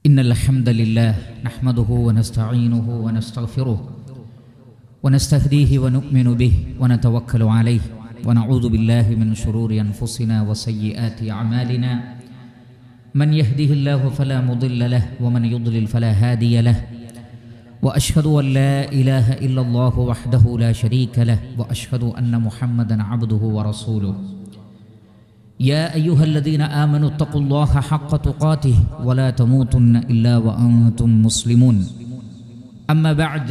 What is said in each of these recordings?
إن الحمد لله نحمده ونستعينه ونستغفره ونستهديه ونؤمن به ونتوكل عليه ونعوذ بالله من شرور أنفسنا وسيئات أعمالنا من يهده الله فلا مضل له ومن يضلل فلا هادي له وأشهد أن لا إله إلا الله وحده لا شريك له وأشهد أن محمدا عبده ورسوله يا أيها الذين آمنوا اتقوا الله حق تقاته ولا تموتن إلا وأنتم مسلمون أما بعد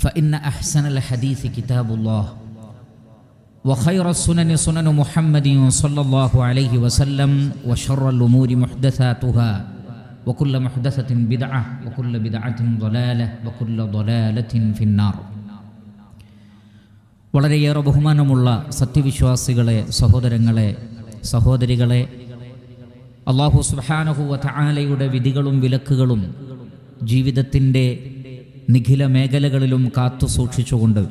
فإن أحسن الحديث كتاب الله وخير السنن سنن محمد صلى الله عليه وسلم وشر الأمور محدثاتها وكل محدثة بدعة وكل بدعة ضلالة وكل ضلالة في النار. വളരെയേറെ ബഹുമാനമുള്ള സത്യവിശ്വാസികളെ, സഹോദരങ്ങളെ, സഹോദരികളെ, അല്ലാഹു സുബ്ഹാനഹു വ തആലയുടെ വിധികളും വിലക്കുകളും ജീവിതത്തിൻ്റെ നിഖില മേഖലകളിലും കാത്തു സൂക്ഷിച്ചുകൊണ്ട്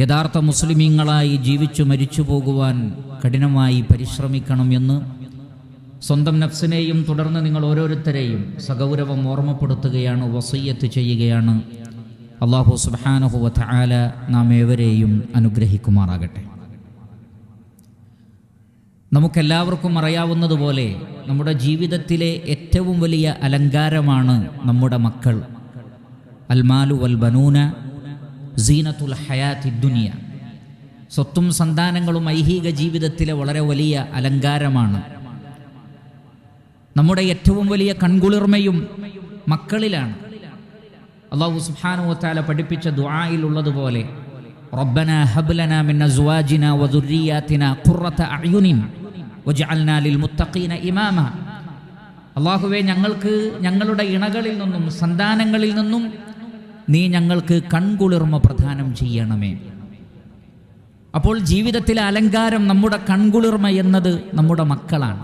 യഥാർത്ഥ മുസ്ലിമീങ്ങളായി ജീവിച്ചു മരിച്ചു പോകുവാൻ കഠിനമായി പരിശ്രമിക്കണം എന്ന് സ്വന്തം നഫ്സിനെയും തുടർന്ന് നിങ്ങൾ ഓരോരുത്തരെയും സഗൗരവം ഓർമ്മപ്പെടുത്തുകയാണ്, വസിയ്യത്ത് ചെയ്യുകയാണ്. അല്ലാഹു സുബ്ഹാനഹു വ തആല നാം ഏവരെയും അനുഗ്രഹിക്കുമാറാകട്ടെ. നമുക്കെല്ലാവർക്കും അറിയാവുന്നതുപോലെ നമ്മുടെ ജീവിതത്തിലെ ഏറ്റവും വലിയ അലങ്കാരമാണ് നമ്മുടെ മക്കൾ. അൽമാലു വൽ ബനൂന സീനത്തുൽ ഹയാത്തി ദുനിയ. സ്വത്തും സന്താനങ്ങളും ഐഹിക ജീവിതത്തിലെ വളരെ വലിയ അലങ്കാരമാണ്. നമ്മുടെ ഏറ്റവും വലിയ കൺകുളിർമയും മക്കളിലാണ്. അല്ലാഹു സുബ്ഹാനഹു വ തആല പഠിപ്പിച്ച ദുആയിലുള്ളതുപോലെ റബ്ബനാ ഹബ് ലനാ മിൻ അസ്വാജിനാ വ ദുർരിയ്യാതിനാ ഖുർറത അഅ്യുനിൻ വജഅൽനാ ലിൽ മുത്തഖീന ഇമാമ. അല്ലാഹുവേ, ഞങ്ങൾക്ക് ഞങ്ങളുടെ ഇണകളിൽ നിന്നും സന്താനങ്ങളിൽ നിന്നും നീ ഞങ്ങൾക്ക് കൺകുളിർമ പ്രദാനം ചെയ്യണമേ. അപ്പോൾ ജീവിതത്തിലെ അലങ്കാരം നമ്മുടെ കൺകുളിർമ എന്നത് നമ്മുടെ മക്കളാണ്.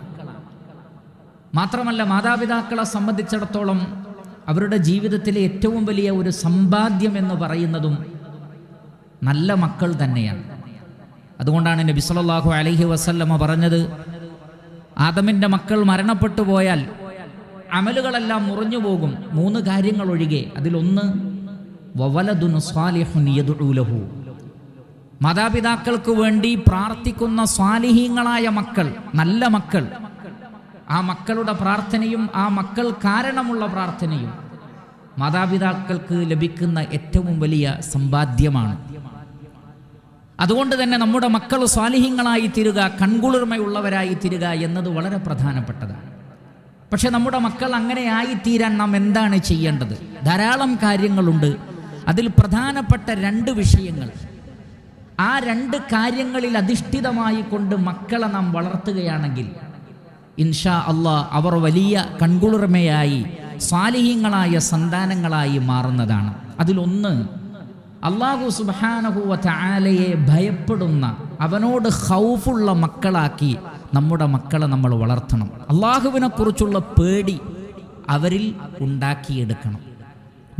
മാത്രമല്ല, മാതാപിതാക്കളെ സംബന്ധിച്ചിടത്തോളം അവരുടെ ജീവിതത്തിലെ ഏറ്റവും വലിയ ഒരു സമ്പാദ്യം എന്ന് പറയുന്നതും നല്ല മക്കൾ തന്നെയാണ്. അതുകൊണ്ടാണ് നബി സല്ലല്ലാഹു അലൈഹി വസല്ലമ പറഞ്ഞത്, ആദമിൻ്റെ മക്കൾ മരണപ്പെട്ടു പോയാൽ അമലുകളെല്ലാം മുറിഞ്ഞു പോകും, 3 കാര്യങ്ങൾ ഒഴികെ. അതിലൊന്ന് വവലദുൻ സ്വാലിഹുൻ യദ്ഉ ലഹു. മാതാപിതാക്കൾക്ക് വേണ്ടി പ്രാർത്ഥിക്കുന്ന സ്വാലിഹീങ്ങളായ മക്കൾ, നല്ല മക്കൾ. ആ മക്കളുടെ പ്രാർത്ഥനയും ആ മക്കൾ കാരണമുള്ള പ്രാർത്ഥനയും മാതാപിതാക്കൾക്ക് ലഭിക്കുന്ന ഏറ്റവും വലിയ സമ്പാദ്യമാണ്. അതുകൊണ്ട് തന്നെ നമ്മുടെ മക്കൾ സ്വാലിഹീങ്ങളായി തീരുക, കൺകുളിർമയുള്ളവരായി തീരുക എന്നത് വളരെ പ്രധാനപ്പെട്ടതാണ്. പക്ഷെ നമ്മുടെ മക്കൾ അങ്ങനെ ആയിത്തീരാൻ നാം എന്താണ് ചെയ്യേണ്ടത്? ധാരാളം കാര്യങ്ങളുണ്ട്. അതിൽ പ്രധാനപ്പെട്ട 2 വിഷയങ്ങൾ, ആ 2 കാര്യങ്ങളിൽ അധിഷ്ഠിതമായി കൊണ്ട് മക്കളെ നാം വളർത്തുകയാണെങ്കിൽ ഇൻഷാ അല്ലാഹ് അവർ വലിയ കൺകുളിർമയായി സ്വാലിഹീങ്ങളായ സന്താനങ്ങളായി മാറുന്നതാണ്. അതിലൊന്ന്, അല്ലാഹു സുബ്ഹാനഹു വ തആലയെ ഭയപ്പെടുന്ന, അവനോട് ഖൗഫുള്ള മക്കളാക്കി നമ്മുടെ മക്കളെ നമ്മൾ വളർത്തണം. അല്ലാഹുവിനെ കുറിച്ചുള്ള പേടി അവരിൽ ഉണ്ടാക്കിയെടുക്കണം.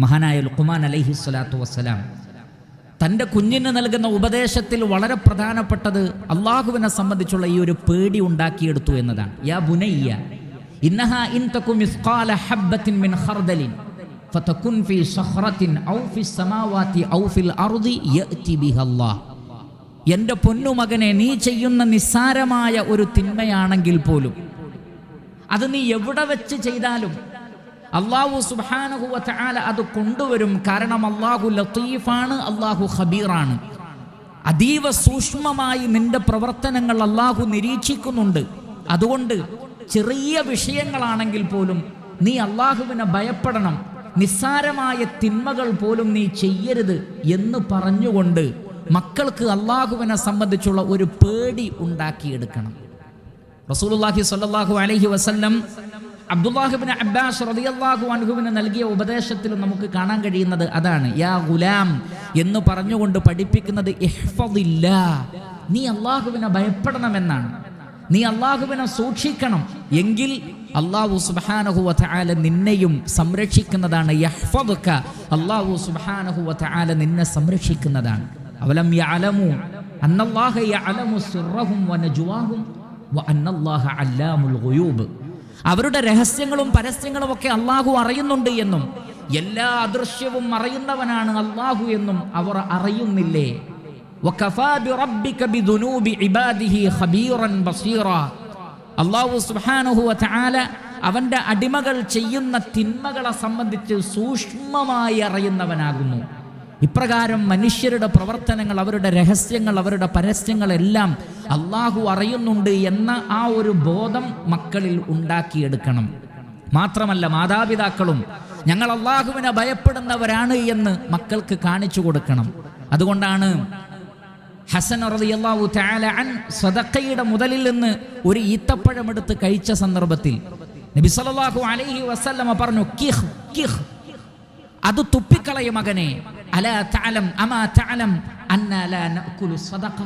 മഹാനായ ലുഖ്മാൻ അലൈഹി സ്വലാത്തു വസ്സലാം തൻ്റെ കുഞ്ഞിന് നൽകുന്ന ഉപദേശത്തിൽ വളരെ പ്രധാനപ്പെട്ടത് അള്ളാഹുവിനെ സംബന്ധിച്ചുള്ള ഈ ഒരു പേടി ഉണ്ടാക്കിയെടുത്തു എന്നതാണ്. യാ ബുനയ്യ ഇന്നഹാ ഇൻ തകു മിസ്ഖാല ഹബ്ബത്തിൻ മിൻ ഖർദലിൻ ഫതകുൻ ഫീ സഖറത്തിൻ ഔ ഫിസ് സമാവാതി ഔ ഫിൽ അർദി യഅതി ബിഹല്ലാഹ്. എൻ്റെ പൊന്നുമകനെ, നീ ചെയ്യുന്ന നിസ്സാരമായ ഒരു തിന്മയാണെങ്കിൽ പോലും അത് നീ എവിടെ വെച്ച് ചെയ്താലും അല്ലാഹു സുബ്ഹാനഹു വ തആല അത് കൊണ്ടുവരും. കാരണം അല്ലാഹു ലത്തീഫാണ്, അല്ലാഹു ഖബീറാണ്. അതീവ സൂക്ഷ്മമായി നിന്റെ പ്രവർത്തനങ്ങൾ അല്ലാഹു നിരീക്ഷിക്കുന്നുണ്ട്. അതുകൊണ്ട് ചെറിയ വിഷയങ്ങളാണെങ്കിൽ പോലും നീ അല്ലാഹുവിനെ ഭയപ്പെടണം. നിസ്സാരമായ തിന്മകൾ പോലും നീ ചെയ്യരുത് എന്ന് പറഞ്ഞുകൊണ്ട് മക്കൾക്ക് അല്ലാഹുവിനെ സംബന്ധിച്ചുള്ള ഒരു പേടി ഉണ്ടാക്കിയെടുക്കണം. റസൂലുള്ളാഹി സ്വല്ലല്ലാഹു അലൈഹി വസല്ലം അബ്ദുല്ലാഹ് ഇബ്നു അബ്ബാസ് റളിയല്ലാഹു അൻഹുവിന് നൽകിയ ഉപദേശത്തിൽ നമുക്ക് കാണാൻ കഴിയുന്നത് അതാണ്. യാ ഗുലാം എന്ന് പറഞ്ഞുകൊണ്ട് പഠിപ്പിക്കുന്നത് ഇഹ്ഫദില്ലാ, നീ അല്ലാഹുവിനെ ഭയപ്പെടണമെന്നാണ്. നീ അല്ലാഹുവിനെ സൂക്ഷിക്കണം, എങ്കിൽ അല്ലാഹു സുബ്ഹാനഹു വ തആല നിന്നെയും സംരക്ഷിക്കുന്നതാണ്. യഹ്ഫദുക, അല്ലാഹു സുബ്ഹാനഹു വ തആല നിന്നെ സംരക്ഷിക്കുന്നതാണ്. അവലം യഅലമു അന്നല്ലാഹ യഅലമു സിർറഹും വ നജ്വാഹും വ അന്നല്ലാഹ അല്ലാമുൽ ഗുയൂബ്. അവരുടെ രഹസ്യങ്ങളും പരസ്യങ്ങളും ഒക്കെ അള്ളാഹു അറിയുന്നുണ്ട് എന്നും എല്ലാ അദൃശ്യവും അറിയുന്നവനാണ് അള്ളാഹു എന്നും അവർ അറിയുന്നില്ലേ? വകഫാ ബിറബ്ബിക ബിദുനൂബി ഇബാദിഹി ഖബീറൻ ബസീറാ. അല്ലാഹു സുബ്ഹാനഹു വ തആല അവന്റെ അടിമകൾ ചെയ്യുന്ന തിന്മകളെ സംബന്ധിച്ച് സൂക്ഷ്മമായി അറിയുന്നവനാകുന്നു. ഇപ്രകാരം മനുഷ്യരുടെ പ്രവർത്തനങ്ങൾ, അവരുടെ രഹസ്യങ്ങൾ, അവരുടെ പരസ്യങ്ങളെല്ലാം അള്ളാഹു അറിയുന്നുണ്ട് എന്ന ആ ഒരു ബോധം മക്കളിൽ ഉണ്ടാക്കിയെടുക്കണം. മാത്രമല്ല, മാതാപിതാക്കളും ഞങ്ങൾ അള്ളാഹുവിനെ ഭയപ്പെടുന്നവരാണ് എന്ന് മക്കൾക്ക് കാണിച്ചു കൊടുക്കണം. അതുകൊണ്ടാണ് ഹസൻ റളിയല്ലാഹു തആല അൻ സദഖയുടെ മുതലിൽ നിന്ന് ഒരു ഈത്തപ്പഴം എടുത്ത് കഴിച്ച സന്ദർഭത്തിൽ നബി സല്ലല്ലാഹു അലൈഹി വസല്ലമ പറഞ്ഞു, കിഹ് കിഹ്, അത് തുപ്പിക്കളയ മകനെ. അലാ തഅലം അമാ തഅലം അന്നാ ലാ നഅകുലു സദഖ,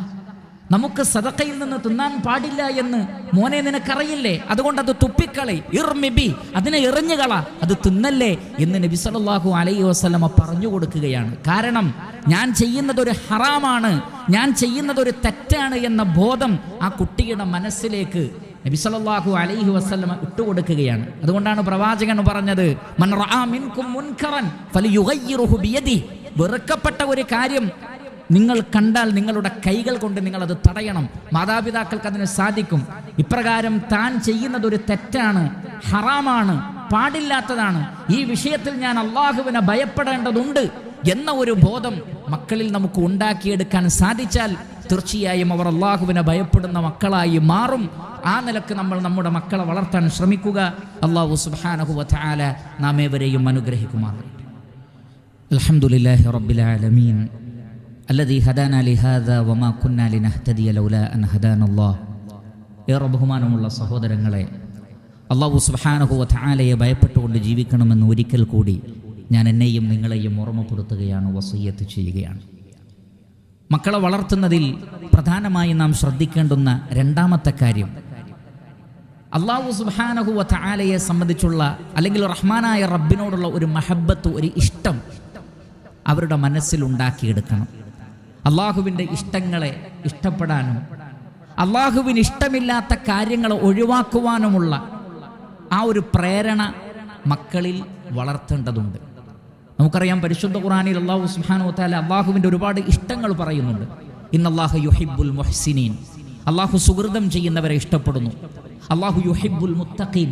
നമുക്ക് സദഖയിൽ നിന്ന് തിന്നാൻ പാടില്ല എന്ന് മോനെ നിനക്കറിയില്ലേ? അതുകൊണ്ട് അത് തുപ്പിക്കളി, ഇർമിബി, അതിനെ എറിഞ്ഞുകള, അത് തിന്നല്ലേ എന്ന് നബി സല്ലല്ലാഹു അലൈഹി വസല്ലമ പറഞ്ഞു കൊടുക്കുകയാണ്. കാരണം ഞാൻ ചെയ്യുന്നതൊരു ഹറാമാണ്, ഞാൻ ചെയ്യുന്നതൊരു തെറ്റാണ് എന്ന ബോധം ആ കുട്ടിയുടെ മനസ്സിലേക്ക് നബി സല്ലല്ലാഹു അലൈഹി വസല്ലമ ഇട്ടുകൊടുക്കുകയാണ്. അതുകൊണ്ടാണ് പ്രവാചകൻ പറഞ്ഞത്, മൻ റആ മിൻകും മുൻകറൻ ഫലിയുഗയ്യിറുഹു ബിയദി, വെറുക്കപ്പെട്ട ഒരു കാര്യം നിങ്ങൾ കണ്ടാൽ നിങ്ങളുടെ കൈകൾ കൊണ്ട് നിങ്ങളത് തടയണം. മാതാപിതാക്കൾക്ക് അതിന് സാധിക്കും. ഇപ്രകാരം താൻ ചെയ്യുന്നതൊരു തെറ്റാണ്, ഹറാമാണ്, പാടില്ലാത്തതാണ്, ഈ വിഷയത്തിൽ ഞാൻ അള്ളാഹുവിനെ ഭയപ്പെടേണ്ടതുണ്ട് എന്ന ഒരു ബോധം മക്കളിൽ നമുക്ക് ഉണ്ടാക്കിയെടുക്കാൻ സാധിച്ചാൽ തീർച്ചയായും അവർ അള്ളാഹുവിനെ ഭയപ്പെടുന്ന മക്കളായി മാറും. ആ നിലക്ക് നമ്മൾ നമ്മുടെ മക്കളെ വളർത്താൻ ശ്രമിക്കുക. അല്ലാഹു സുബ്ഹാനഹു വ തആല നാം ഏവരെയും അനുഗ്രഹിക്കുമാറാകട്ടെ. അൽഹംദുലില്ലാഹി റബ്ബിൽ ആലമീൻ അല്ലദീ ഹദാനാ ലിഹാദാ വമാ കുന്നാ ലിനഹ്തദിയ ലൗലാ അൻ ഹദാനല്ലാഹ്. ഏറെ ബഹുമാനമുള്ള സഹോദരങ്ങളെ, അല്ലാഹു സുബ്ഹാനഹു വ തആലയെ ഭയപ്പെട്ടുകൊണ്ട് ജീവിക്കണമെന്ന് ഒരിക്കൽ കൂടി ഞാൻ എന്നെയും നിങ്ങളെയും ഓർമ്മപ്പെടുത്തുകയാണ്, വസിയ്യത്ത് ചെയ്യുകയാണ്. മക്കളെ വളർത്തുന്നതിൽ പ്രധാനമായി നാം ശ്രദ്ധിക്കേണ്ടുന്ന രണ്ടാമത്തെ കാര്യം, അല്ലാഹു സുബ്ഹാനഹു വ തആലയെ സംബന്ധിച്ചുള്ള അല്ലെങ്കിൽ റഹ്മാനായ റബ്ബിനോടുള്ള ഒരു മഹബ്ബത്ത്, ഒരു ഇഷ്ടം അവരുടെ മനസ്സിൽ ഉണ്ടാക്കിയെടുക്കണം. അള്ളാഹുവിൻ്റെ ഇഷ്ടങ്ങളെ ഇഷ്ടപ്പെടാനും അള്ളാഹുവിന് ഇഷ്ടമില്ലാത്ത കാര്യങ്ങളെ ഒഴിവാക്കുവാനുമുള്ള ആ ഒരു പ്രേരണ മക്കളിൽ വളർത്തേണ്ടതുണ്ട്. നമുക്കറിയാം, പരിശുദ്ധ ഖുർആനിൽ അല്ലാഹു സുബ്ഹാനഹു വ തആല അള്ളാഹുവിൻ്റെ ഒരുപാട് ഇഷ്ടങ്ങൾ പറയുന്നുണ്ട്. ഇന്നല്ലാഹ യുഹിബ്ബുൽ മുഹ്സിനീൻ, അള്ളാഹു സുഹൃതം ചെയ്യുന്നവരെ ഇഷ്ടപ്പെടുന്നു. അള്ളാഹു യുഹിബ്ബുൽ മുത്തഖീൻ,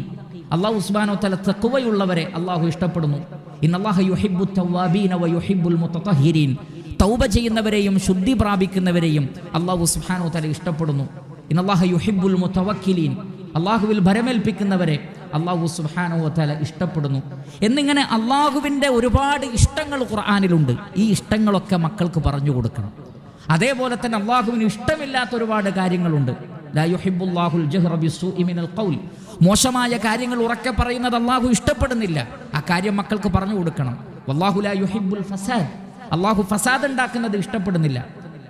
അള്ളാഹു സുബ്ഹാനഹു വ തആല തഖ്വയുള്ളവരെ അള്ളാഹു ഇഷ്ടപ്പെടുന്നു. ഇന്നല്ലാഹ യുഹിബ്ബുത് തവ്വാബീന വ യുഹിബ്ബുൽ മുതതഹിരീൻ, തൗബ ചെയ്യുന്നവരെയും ശുദ്ധി പ്രാപിക്കുന്നവരെയും അള്ളാഹു സുബ്ഹാനഹു വ തആല ഇഷ്ടപ്പെടുന്നു. ഇന്നല്ലാഹ യുഹിബ്ബുൽ മുതവക്കിലീൻ, അള്ളാഹുവിൽ ഭരമേൽപ്പിക്കുന്നവരെ അള്ളാഹു സുബ്ഹാനഹു വ തആല ഇഷ്ടപ്പെടുന്നു. എന്നിങ്ങനെ അള്ളാഹുവിൻ്റെ ഒരുപാട് ഇഷ്ടങ്ങൾ ഖുർആനിലുണ്ട്. ഈ ഇഷ്ടങ്ങളൊക്കെ മക്കൾക്ക് പറഞ്ഞു കൊടുക്കണം. അതേപോലെ തന്നെ അള്ളാഹുവിന് ഇഷ്ടമില്ലാത്ത ഒരുപാട് കാര്യങ്ങളുണ്ട്. ലാ യുഹിബ്ബുല്ലാഹുൽ ജഹ്റ ബിസ്സൂഇ മിനൽ ഖൗൽ, മോശമായ കാര്യങ്ങൾ ഉറക്കെ പറയുന്നത് അള്ളാഹു ഇഷ്ടപ്പെടുന്നില്ല. ആ കാര്യം മക്കൾക്ക് പറഞ്ഞു കൊടുക്കണം. വല്ലാഹു ലാ യുഹിബ്ബുൽ ഫസാദ്, അള്ളാഹു ഫസാദ് ഉണ്ടാക്കുന്നത് ഇഷ്ടപ്പെടുന്നില്ല.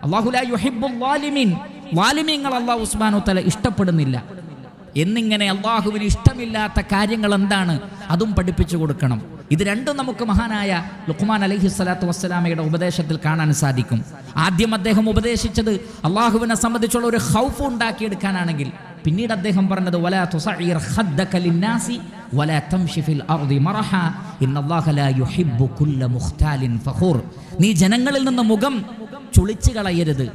അല്ലാഹു ലാ യുഹിബ്ബുൽ ളാലിമീൻ, ളാലിമീങ്ങൾ അല്ലാഹു സുബ്ഹാനഹു വ തആല ഇഷ്ടപ്പെടുന്നില്ല. എന്നിങ്ങനെ അള്ളാഹുവിന് ഇഷ്ടമില്ലാത്ത കാര്യങ്ങൾ എന്താണ് അതും പഠിപ്പിച്ചു കൊടുക്കണം. ഇത് രണ്ടും നമുക്ക് മഹാനായ ലുഖ്മാൻ അലൈഹിസ്സലാത്തു വസ്സലാമയുടെ ഉപദേശത്തിൽ കാണാൻ സാധിക്കും. ആദ്യം അദ്ദേഹം ഉപദേശിച്ചത് അള്ളാഹുവിനെ സംബന്ധിച്ചുള്ള ഒരു ഖൗഫ് ഉണ്ടാക്കിയെടുക്കാനാണെങ്കിൽ, പിന്നീട് അദ്ദേഹം പറഞ്ഞത് വലാ തുസഇർ ഖദ്ദക ലിന്നാസി വലാ തംശി ഫിൽ അർദി മറഹ ഇന്നല്ലാഹ ലാ യുഹിബ്ബു കുല്ല മുഖ്താലിൻ ഫഖൂർ, നീ ജനങ്ങളിൽ നിന്ന് മുഖം ചുളിച്ചു കളയരുത്,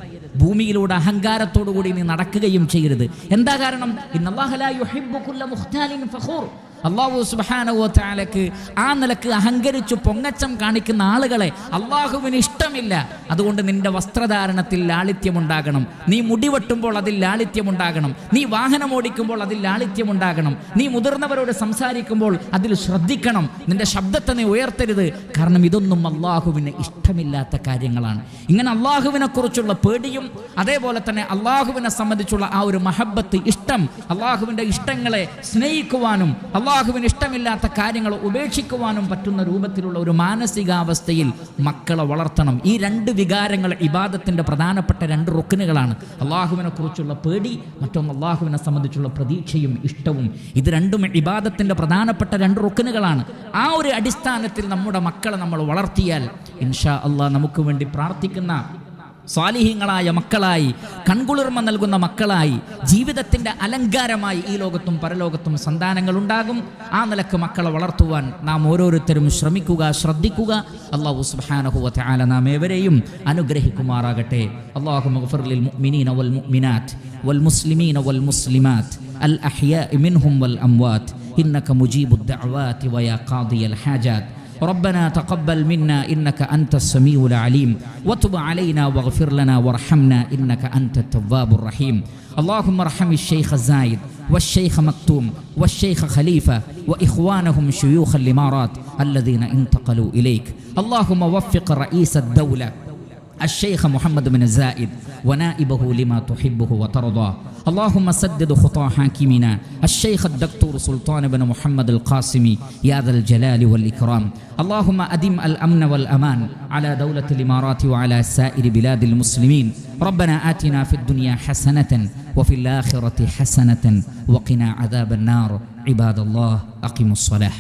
ഭൂമിയിലൂടെ അഹങ്കാരത്തോടു കൂടി നീ നടക്കുകയും ചെയ്യരുത്. എന്താ കാരണം? ഇന്നല്ലാഹ ലാ യുഹിബ്ബു കുല്ല മുഖ്താലിൻ ഫഖൂർ, അല്ലാഹു സുബ്ഹാനഹു വ തആലക്ക് ആ നിലക്ക് അഹങ്കരിച്ചു പൊങ്ങച്ചം കാണിക്കുന്ന ആളുകളെ അള്ളാഹുവിന് ഇഷ്ടമില്ല. അതുകൊണ്ട് നിന്റെ വസ്ത്രധാരണത്തിൽ ലാളിത്യമുണ്ടാകണം, നീ മുടിവെട്ടുമ്പോൾ അതിൽ ലാളിത്യമുണ്ടാകണം, നീ വാഹനം ഓടിക്കുമ്പോൾ അതിൽ ലാളിത്യമുണ്ടാകണം, നീ മുതിർന്നവരോട് സംസാരിക്കുമ്പോൾ അതിൽ ശ്രദ്ധിക്കണം, നിന്റെ ശബ്ദത്തെ നീ ഉയർത്തരുത്. കാരണം ഇതൊന്നും അള്ളാഹുവിന് ഇഷ്ടമില്ലാത്ത കാര്യങ്ങളാണ്. ഇങ്ങനെ അള്ളാഹുവിനെ കുറിച്ചുള്ള പേടിയും അതേപോലെ തന്നെ അള്ളാഹുവിനെ സംബന്ധിച്ചുള്ള ആ ഒരു മഹബത്ത്, ഇഷ്ടം, അള്ളാഹുവിൻ്റെ ഇഷ്ടങ്ങളെ സ്നേഹിക്കുവാനും അള്ളാഹുവിന് ഇഷ്ടമില്ലാത്ത കാര്യങ്ങൾ ഉപേക്ഷിക്കുവാനും പറ്റുന്ന രൂപത്തിലുള്ള ഒരു മാനസികാവസ്ഥയിൽ മക്കളെ വളർത്തണം. ഈ രണ്ട് വികാരങ്ങൾ ഇബാദത്തിൻ്റെ പ്രധാനപ്പെട്ട രണ്ട് റുക്നുകളാണ്. അള്ളാഹുവിനെ കുറിച്ചുള്ള പേടി, മറ്റൊന്ന് അള്ളാഹുവിനെ സംബന്ധിച്ചുള്ള പ്രതീക്ഷയും ഇഷ്ടവും. ഇത് രണ്ടും ഇബാദത്തിൻ്റെ പ്രധാനപ്പെട്ട രണ്ട് റുക്നുകളാണ്. ആ ഒരു അടിസ്ഥാനത്തിൽ നമ്മുടെ മക്കളെ നമ്മൾ വളർത്തിയാൽ ഇൻഷാ അള്ളാഹ് നമുക്ക് വേണ്ടി പ്രാർത്ഥിക്കുന്ന സ്വാലിഹീങ്ങളായ മക്കളായി, കൺകുളിർമ നൽകുന്ന മക്കളായി, ജീവിതത്തിൻ്റെ അലങ്കാരമായി ഈ ലോകത്തും പരലോകത്തും സന്താനങ്ങൾ ഉണ്ടാകും. ആ നിലക്ക് മക്കളെ വളർത്തുവാൻ നാം ഓരോരുത്തരും ശ്രമിക്കുക, ശ്രദ്ധിക്കുക. അല്ലാഹു സുബ്ഹാനഹു വ തആല നാം ഏവരെയും അനുഗ്രഹിക്കുമാറാകട്ടെ. അല്ലാഹുമ്മ ഗ്ഫിർ ലിൽ മുഅ്മിനീന വൽ മുഅ്മിനാത്ത് വൽ മുസ്ലിമീന വൽ മുസ്ലിമാത്ത് അൽ അഹ്യാഇ മിൻഹും വൽ അംവാത്ത് ഇന്നക മുജീബുദ് ദഅവാതി വയാ ഖാദിയൽ ഹാജാത്ത്. ربنا تقبل منا إنك أنت السميع العليم وتب علينا واغفر لنا وارحمنا إنك أنت التواب الرحيم. اللهم ارحم الشيخ زايد والشيخ مكتوم والشيخ خليفة وإخوانهم شيوخ الإمارات الذين انتقلوا إليك. اللهم وفق رئيس الدولة الشيخ محمد بن زايد ونائبه لما تحبه وترضى. اللهم سدد خطى حاكمنا الشيخ الدكتور سلطان بن محمد القاسمي يا ذا الجلال والإكرام. اللهم أدم الأمن والأمان على دولة الإمارات وعلى سائر بلاد المسلمين. ربنا آتنا في الدنيا حسنة وفي الآخرة حسنة وقنا عذاب النار. عباد الله أقيموا الصلاة.